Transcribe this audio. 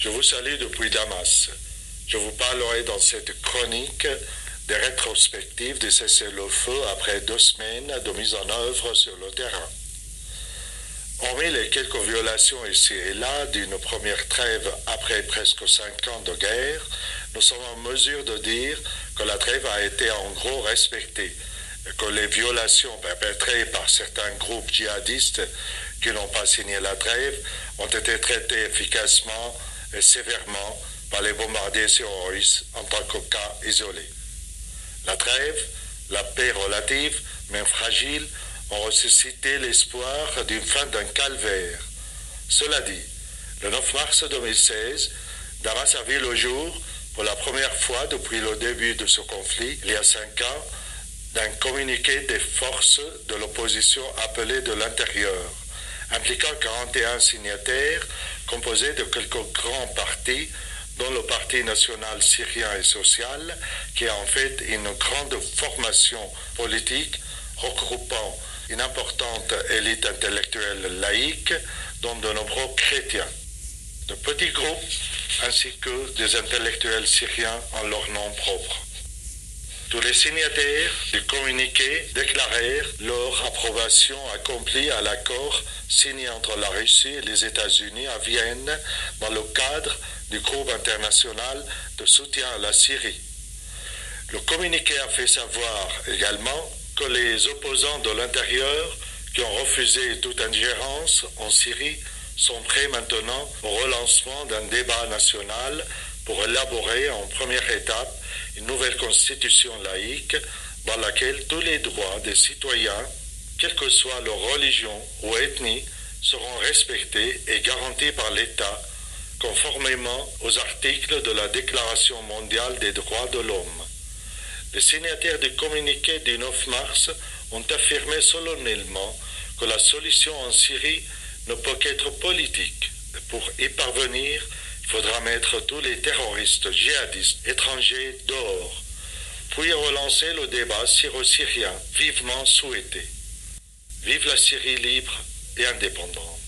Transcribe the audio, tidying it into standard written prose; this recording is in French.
Je vous salue depuis Damas. Je vous parlerai dans cette chronique des rétrospectives des cessez-le-feu après 2 semaines de mise en œuvre sur le terrain. Hormis les quelques violations ici et là d'une première trêve après presque 5 ans de guerre, nous sommes en mesure de dire que la trêve a été en gros respectée et que les violations perpétrées par certains groupes djihadistes qui n'ont pas signé la trêve ont été traitées efficacement et sévèrement par les bombardiers terroristes en tant que cas isolés. La trêve, la paix relative, mais fragile, ont ressuscité l'espoir d'une fin d'un calvaire. Cela dit, le 9 mars 2016, Damas a vu le jour, pour la première fois depuis le début de ce conflit, il y a 5 ans, d'un communiqué des forces de l'opposition appelées de l'intérieur, impliquant 41 signataires composés de quelques grands partis, dont le Parti national syrien et social, qui est en fait une grande formation politique regroupant une importante élite intellectuelle laïque, dont de nombreux chrétiens, de petits groupes ainsi que des intellectuels syriens en leur nom propre. Tous les signataires du communiqué déclarèrent leur approbation accomplie à l'accord signé entre la Russie et les États-Unis à Vienne dans le cadre du groupe international de soutien à la Syrie. Le communiqué a fait savoir également que les opposants de l'intérieur qui ont refusé toute ingérence en Syrie sont prêts maintenant au relancement d'un débat national pour élaborer en première étape une nouvelle constitution laïque dans laquelle tous les droits des citoyens, quelle que soit leur religion ou ethnie, seront respectés et garantis par l'État, conformément aux articles de la Déclaration mondiale des droits de l'homme. Les signataires du communiqué du 9 mars ont affirmé solennellement que la solution en Syrie ne peut qu'être politique. Et pour y parvenir, il faudra mettre tous les terroristes djihadistes étrangers dehors, puis relancer le débat syro-syrien vivement souhaité. Vive la Syrie libre et indépendante.